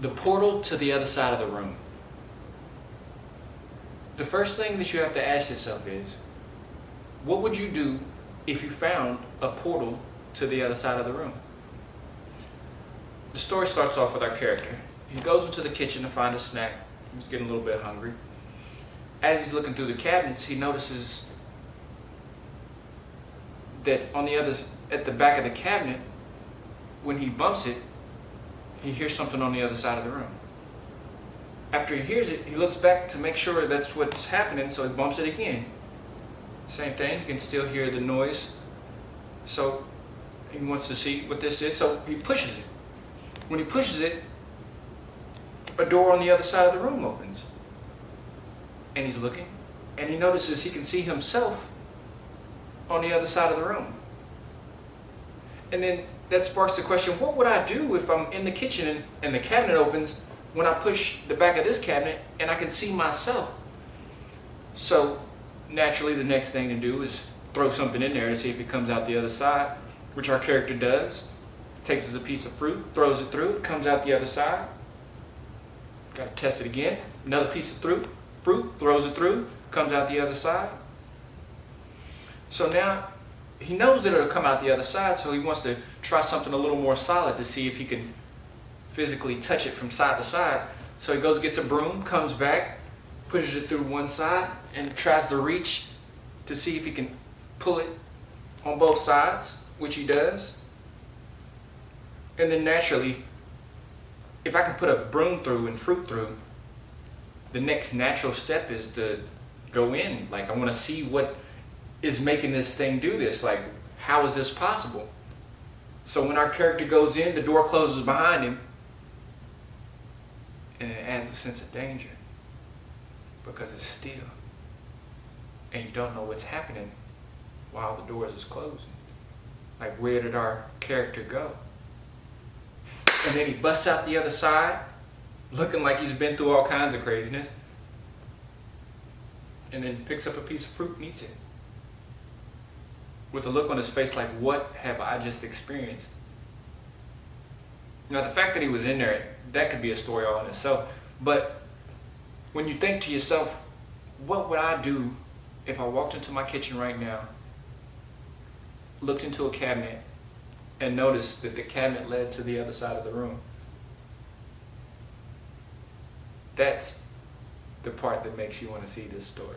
The portal to the other side of the room. The first thing that you have to ask yourself is, what would you do if you found a portal to the other side of the room? The story starts off with our character. He goes into the kitchen to find a snack. He's getting a little bit hungry. As he's looking through the cabinets, he notices that at the back of the cabinet, when he bumps it, he hears something on the other side of the room. After he hears it, he looks back to make sure that's what's happening, so he bumps it again. Same thing, you can still hear the noise. So he wants to see what this is, so he pushes it. When he pushes it, a door on the other side of the room opens. And he's looking, and he notices he can see himself on the other side of the room. And then that sparks the question, what would I do if I'm in the kitchen and the cabinet opens when I push the back of this cabinet and I can see myself? So naturally the next thing to do is throw something in there to see if it comes out the other side, which our character does. Takes as a piece of fruit, throws it through, it comes out the other side. Got to test it again. Another piece of fruit, throws it through, comes out the other side. So now he knows that it'll come out the other side, so he wants to try something a little more solid to see if he can physically touch it from side to side. So he goes, gets a broom, comes back, pushes it through one side, and tries to reach to see if he can pull it on both sides, which he does. And then naturally, if I can put a broom through and fruit through, the next natural step is to go in. Like, I want to see what is making this thing do this. Like, how is this possible? So when our character goes in, the door closes behind him, and it adds a sense of danger because it's still, and you don't know what's happening while the doors is closing. Like, where did our character go? And then he busts out the other side, looking like he's been through all kinds of craziness, and then picks up a piece of fruit and eats it, with a look on his face like, what have I just experienced? Now, the fact that he was in there, that could be a story all in itself. But when you think to yourself, what would I do if I walked into my kitchen right now, looked into a cabinet, and noticed that the cabinet led to the other side of the room? That's the part that makes you want to see this story.